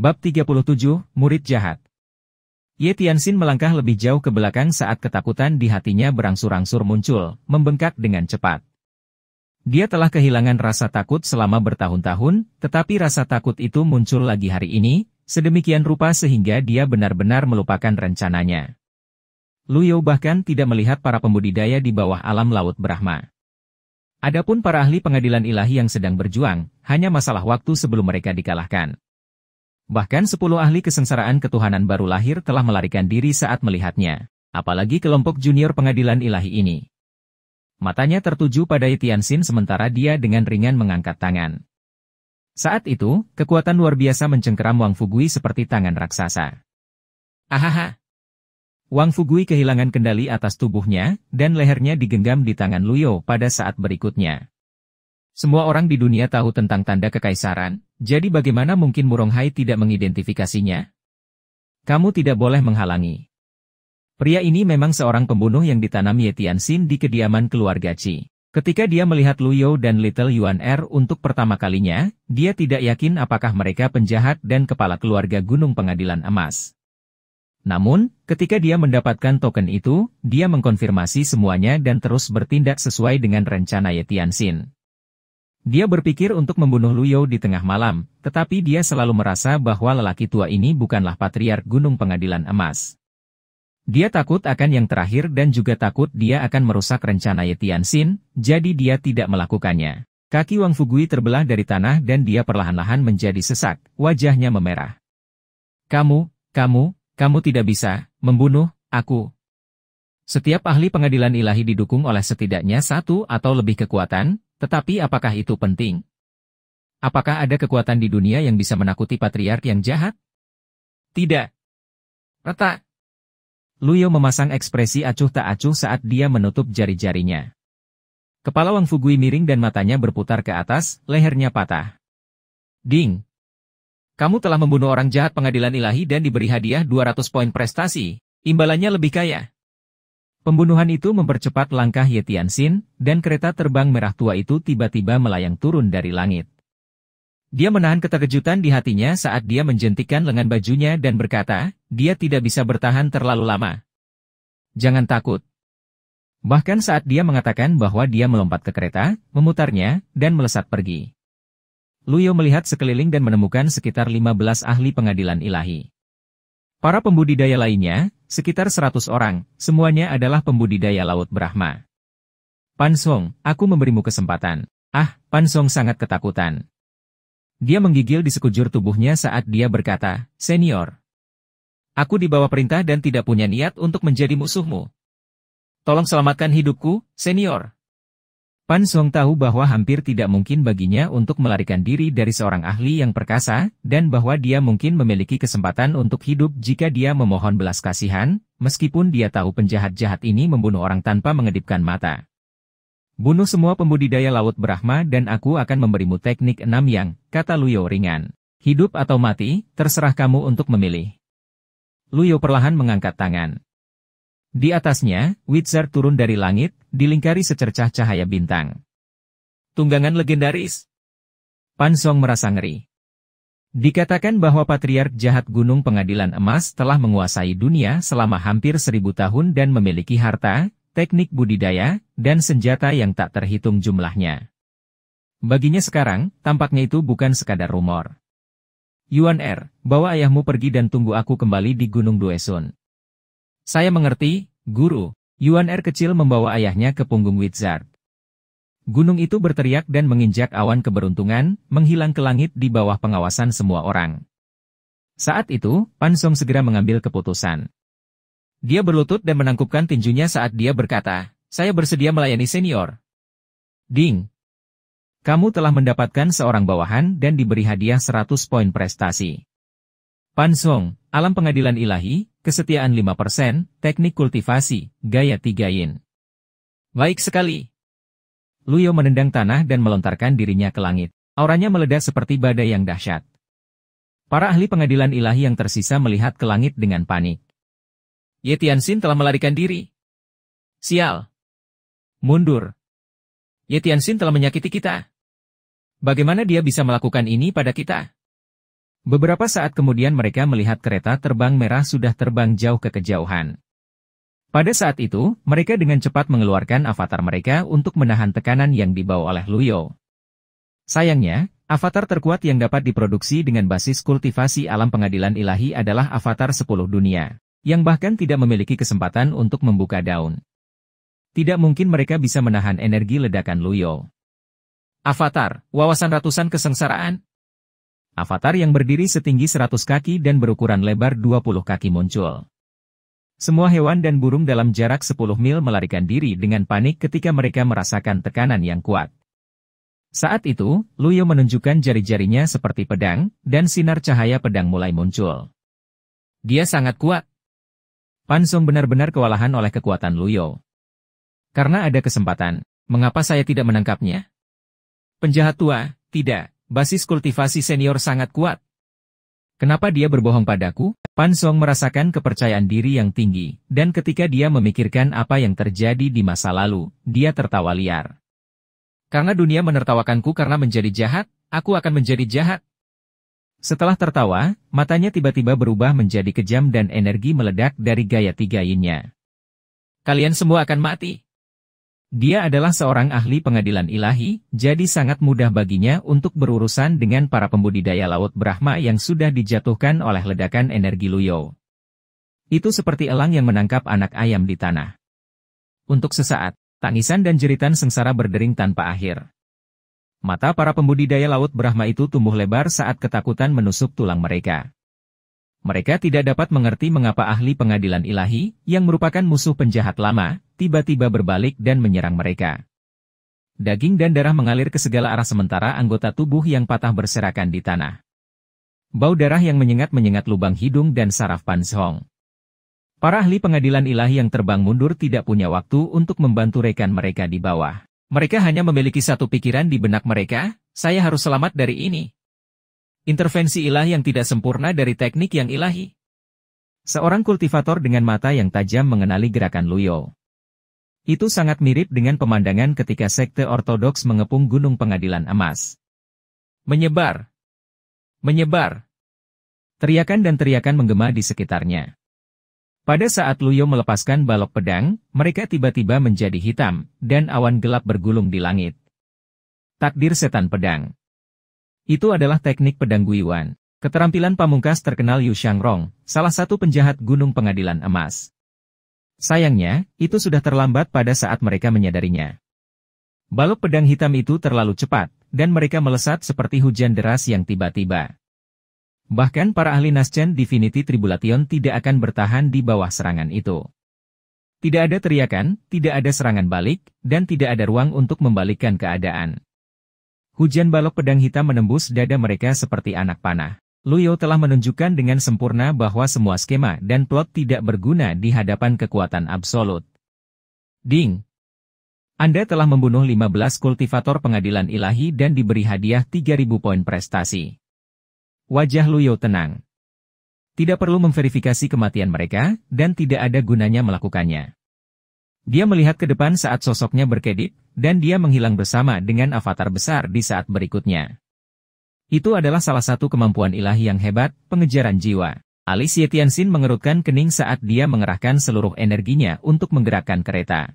Bab 37, Murid Jahat. Ye Tianxin melangkah lebih jauh ke belakang saat ketakutan di hatinya berangsur-angsur muncul, membengkak dengan cepat. Dia telah kehilangan rasa takut selama bertahun-tahun, tetapi rasa takut itu muncul lagi hari ini, sedemikian rupa sehingga dia benar-benar melupakan rencananya. Lu You bahkan tidak melihat para pembudidaya di bawah alam laut Brahma. Adapun para ahli pengadilan ilahi yang sedang berjuang, hanya masalah waktu sebelum mereka dikalahkan. Bahkan 10 ahli kesengsaraan ketuhanan baru lahir telah melarikan diri saat melihatnya, apalagi kelompok junior pengadilan ilahi ini. Matanya tertuju pada Ye Tianxin sementara dia dengan ringan mengangkat tangan. Saat itu, kekuatan luar biasa mencengkeram Wang Fugui seperti tangan raksasa. Ahaha! Wang Fugui kehilangan kendali atas tubuhnya, dan lehernya digenggam di tangan Lu You pada saat berikutnya. Semua orang di dunia tahu tentang tanda kekaisaran, jadi bagaimana mungkin Muronghai tidak mengidentifikasinya? Kamu tidak boleh menghalangi. Pria ini memang seorang pembunuh yang ditanam Ye Tianxin di kediaman keluarga Qi. Ketika dia melihat Lu You dan Little Yuan Er untuk pertama kalinya, dia tidak yakin apakah mereka penjahat dan kepala keluarga Gunung Pengadilan Emas. Namun, ketika dia mendapatkan token itu, dia mengkonfirmasi semuanya dan terus bertindak sesuai dengan rencana Ye Tianxin. Dia berpikir untuk membunuh Lu You di tengah malam, tetapi dia selalu merasa bahwa lelaki tua ini bukanlah patriark Gunung Pengadilan Emas. Dia takut akan yang terakhir dan juga takut dia akan merusak rencana Ye Tianxin, jadi dia tidak melakukannya. Kaki Wang Fugui terbelah dari tanah dan dia perlahan-lahan menjadi sesak, wajahnya memerah. Kamu tidak bisa membunuh aku. Setiap ahli pengadilan ilahi didukung oleh setidaknya satu atau lebih kekuatan, tetapi apakah itu penting? Apakah ada kekuatan di dunia yang bisa menakuti patriark yang jahat? Tidak. Retak. Lu You memasang ekspresi acuh tak acuh saat dia menutup jari-jarinya. Kepala Wang Fugui miring dan matanya berputar ke atas, lehernya patah. Ding! Kamu telah membunuh orang jahat pengadilan ilahi dan diberi hadiah 200 poin prestasi. Imbalannya lebih kaya. Pembunuhan itu mempercepat langkah Ye Tianxin, dan kereta terbang merah tua itu tiba-tiba melayang turun dari langit. Dia menahan keterkejutan di hatinya saat dia menjentikkan lengan bajunya dan berkata, dia tidak bisa bertahan terlalu lama. Jangan takut. Bahkan saat dia mengatakan bahwa dia melompat ke kereta, memutarnya, dan melesat pergi. Lu You melihat sekeliling dan menemukan sekitar 15 ahli pengadilan ilahi. Para pembudidaya lainnya, sekitar 100 orang, semuanya adalah pembudidaya laut Brahma. Pan Song, aku memberimu kesempatan. Pan Song sangat ketakutan. Dia menggigil di sekujur tubuhnya saat dia berkata, Senior. Aku di bawah perintah dan tidak punya niat untuk menjadi musuhmu. Tolong selamatkan hidupku, Senior. Pan Song tahu bahwa hampir tidak mungkin baginya untuk melarikan diri dari seorang ahli yang perkasa, dan bahwa dia mungkin memiliki kesempatan untuk hidup jika dia memohon belas kasihan, meskipun dia tahu penjahat jahat ini membunuh orang tanpa mengedipkan mata. Bunuh semua pembudidaya laut Brahma dan aku akan memberimu teknik 6 yang, kata Lu You ringan. Hidup atau mati, terserah kamu untuk memilih. Lu You perlahan mengangkat tangan. Di atasnya, Wizard turun dari langit, dilingkari secercah cahaya bintang. Tunggangan legendaris. Pan Song merasa ngeri. Dikatakan bahwa patriark jahat Gunung Pengadilan Emas telah menguasai dunia selama hampir 1000 tahun dan memiliki harta, teknik budidaya, dan senjata yang tak terhitung jumlahnya. Baginya sekarang, tampaknya itu bukan sekadar rumor. Yuan Er, bawa ayahmu pergi dan tunggu aku kembali di Gunung Duesun. Saya mengerti, Guru. Yuan Er kecil membawa ayahnya ke punggung Wizard. Gunung itu berteriak dan menginjak awan keberuntungan, menghilang ke langit di bawah pengawasan semua orang. Saat itu, Pan Song segera mengambil keputusan. Dia berlutut dan menangkupkan tinjunya saat dia berkata, saya bersedia melayani senior. Ding! Kamu telah mendapatkan seorang bawahan dan diberi hadiah 100 poin prestasi. Pan Song, alam pengadilan ilahi, kesetiaan 5%, teknik kultivasi, gaya 3 yin. Baik sekali. Lu You menendang tanah dan melontarkan dirinya ke langit. Auranya meledak seperti badai yang dahsyat. Para ahli pengadilan ilahi yang tersisa melihat ke langit dengan panik. Ye Tianxin telah melarikan diri. Sial. Mundur. Ye Tianxin telah menyakiti kita. Bagaimana dia bisa melakukan ini pada kita? Beberapa saat kemudian mereka melihat kereta terbang merah sudah terbang jauh ke kejauhan. Pada saat itu, mereka dengan cepat mengeluarkan avatar mereka untuk menahan tekanan yang dibawa oleh Luyo. Sayangnya, avatar terkuat yang dapat diproduksi dengan basis kultivasi alam pengadilan ilahi adalah avatar 10 dunia, yang bahkan tidak memiliki kesempatan untuk membuka daun. Tidak mungkin mereka bisa menahan energi ledakan Luyo. Avatar, wawasan ratusan kesengsaraan. Avatar yang berdiri setinggi 100 kaki dan berukuran lebar 20 kaki muncul. Semua hewan dan burung dalam jarak 10 mil melarikan diri dengan panik ketika mereka merasakan tekanan yang kuat. Saat itu, Luyo menunjukkan jari-jarinya seperti pedang, dan sinar cahaya pedang mulai muncul. Dia sangat kuat. Pan Song benar-benar kewalahan oleh kekuatan Luyo. Karena ada kesempatan, mengapa saya tidak menangkapnya? Penjahat tua, tidak, basis kultivasi senior sangat kuat. Kenapa dia berbohong padaku? Pan Song merasakan kepercayaan diri yang tinggi, dan ketika dia memikirkan apa yang terjadi di masa lalu, dia tertawa liar. Karena dunia menertawakanku karena menjadi jahat, aku akan menjadi jahat. Setelah tertawa, matanya tiba-tiba berubah menjadi kejam dan energi meledak dari gaya 3 yin-nya. Kalian semua akan mati. Dia adalah seorang ahli pengadilan ilahi, jadi sangat mudah baginya untuk berurusan dengan para pembudidaya laut Brahma yang sudah dijatuhkan oleh ledakan energi Luyo. Itu seperti elang yang menangkap anak ayam di tanah. Untuk sesaat, tangisan dan jeritan sengsara berdering tanpa akhir. Mata para pembudidaya laut Brahma itu tumbuh lebar saat ketakutan menusuk tulang mereka. Mereka tidak dapat mengerti mengapa ahli pengadilan ilahi, yang merupakan musuh penjahat lama, tiba-tiba berbalik dan menyerang mereka. Daging dan darah mengalir ke segala arah sementara anggota tubuh yang patah berserakan di tanah. Bau darah yang menyengat-menyengat lubang hidung dan saraf Pan Song. Para ahli pengadilan ilahi yang terbang mundur tidak punya waktu untuk membantu rekan mereka di bawah. Mereka hanya memiliki satu pikiran di benak mereka, saya harus selamat dari ini. Intervensi ilahi yang tidak sempurna dari teknik yang ilahi. Seorang kultivator dengan mata yang tajam mengenali gerakan Luyo. Itu sangat mirip dengan pemandangan ketika sekte ortodoks mengepung gunung pengadilan emas. Menyebar. Menyebar. Teriakan dan teriakan menggema di sekitarnya. Pada saat Luyo melepaskan balok pedang, mereka tiba-tiba menjadi hitam, dan awan gelap bergulung di langit. Takdir setan pedang. Itu adalah teknik pedang Guiyuan, keterampilan pamungkas terkenal Yu Shangrong, salah satu penjahat gunung pengadilan emas. Sayangnya, itu sudah terlambat pada saat mereka menyadarinya. Balok pedang hitam itu terlalu cepat, dan mereka melesat seperti hujan deras yang tiba-tiba. Bahkan para ahli Naschen Divinity Tribulation tidak akan bertahan di bawah serangan itu. Tidak ada teriakan, tidak ada serangan balik, dan tidak ada ruang untuk membalikkan keadaan. Hujan balok pedang hitam menembus dada mereka seperti anak panah. Luyo telah menunjukkan dengan sempurna bahwa semua skema dan plot tidak berguna di hadapan kekuatan absolut. Ding! Anda telah membunuh 15 kultivator pengadilan ilahi dan diberi hadiah 3.000 poin prestasi. Wajah Luyo tenang. Tidak perlu memverifikasi kematian mereka, dan tidak ada gunanya melakukannya. Dia melihat ke depan saat sosoknya berkedip, dan dia menghilang bersama dengan avatar besar di saat berikutnya. Itu adalah salah satu kemampuan ilahi yang hebat, pengejaran jiwa. Alis Yetiansin mengerutkan kening saat dia mengerahkan seluruh energinya untuk menggerakkan kereta.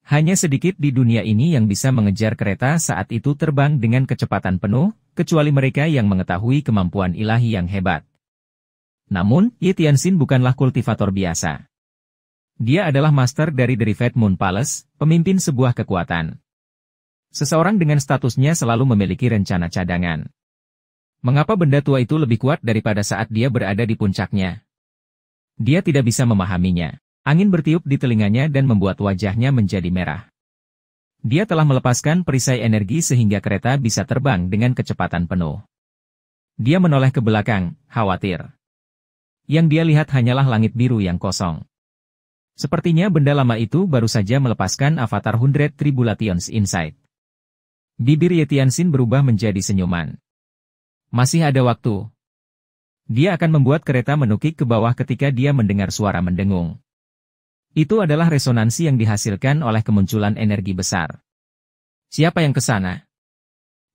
Hanya sedikit di dunia ini yang bisa mengejar kereta saat itu terbang dengan kecepatan penuh, kecuali mereka yang mengetahui kemampuan ilahi yang hebat. Namun, Yetiansin bukanlah kultivator biasa. Dia adalah master dari Derived Moon Palace, pemimpin sebuah kekuatan. Seseorang dengan statusnya selalu memiliki rencana cadangan. Mengapa benda tua itu lebih kuat daripada saat dia berada di puncaknya? Dia tidak bisa memahaminya. Angin bertiup di telinganya dan membuat wajahnya menjadi merah. Dia telah melepaskan perisai energi sehingga kereta bisa terbang dengan kecepatan penuh. Dia menoleh ke belakang, khawatir. Yang dia lihat hanyalah langit biru yang kosong. Sepertinya benda lama itu baru saja melepaskan avatar 100 Tribulations Insight. Bibir Yetiansin berubah menjadi senyuman. Masih ada waktu. Dia akan membuat kereta menukik ke bawah ketika dia mendengar suara mendengung. Itu adalah resonansi yang dihasilkan oleh kemunculan energi besar. Siapa yang ke sana?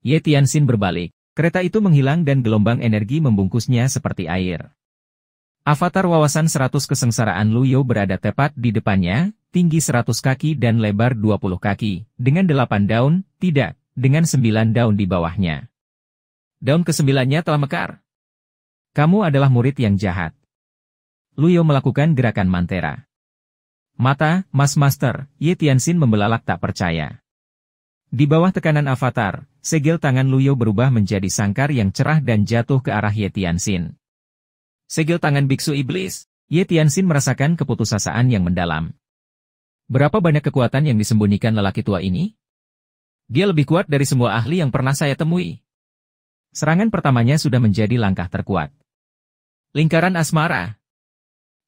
Yetiansin berbalik. Kereta itu menghilang dan gelombang energi membungkusnya seperti air. Avatar wawasan 100 kesengsaraan Luyo berada tepat di depannya, tinggi 100 kaki dan lebar 20 kaki, dengan 8 daun, tidak, dengan 9 daun di bawahnya. Daun ke-9-nya telah mekar. Kamu adalah murid yang jahat. Luyo melakukan gerakan mantera. Mata, Mas Master, Ye Tianxin membelalak tak percaya. Di bawah tekanan avatar, segel tangan Luyo berubah menjadi sangkar yang cerah dan jatuh ke arah Ye Tianxin. Segel tangan biksu iblis, Ye Tianxin merasakan keputusasaan yang mendalam. Berapa banyak kekuatan yang disembunyikan lelaki tua ini? Dia lebih kuat dari semua ahli yang pernah saya temui. Serangan pertamanya sudah menjadi langkah terkuat. Lingkaran asmara.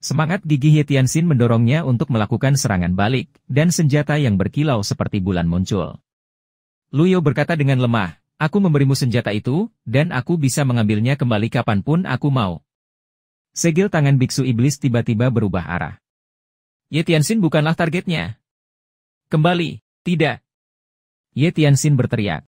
Semangat gigih Ye Tianxin mendorongnya untuk melakukan serangan balik, dan senjata yang berkilau seperti bulan muncul. Luyo berkata dengan lemah, aku memberimu senjata itu, dan aku bisa mengambilnya kembali kapanpun aku mau. Segel tangan biksu iblis tiba-tiba berubah arah. Ye Tianxin bukanlah targetnya. Kembali, tidak. Ye Tianxin berteriak.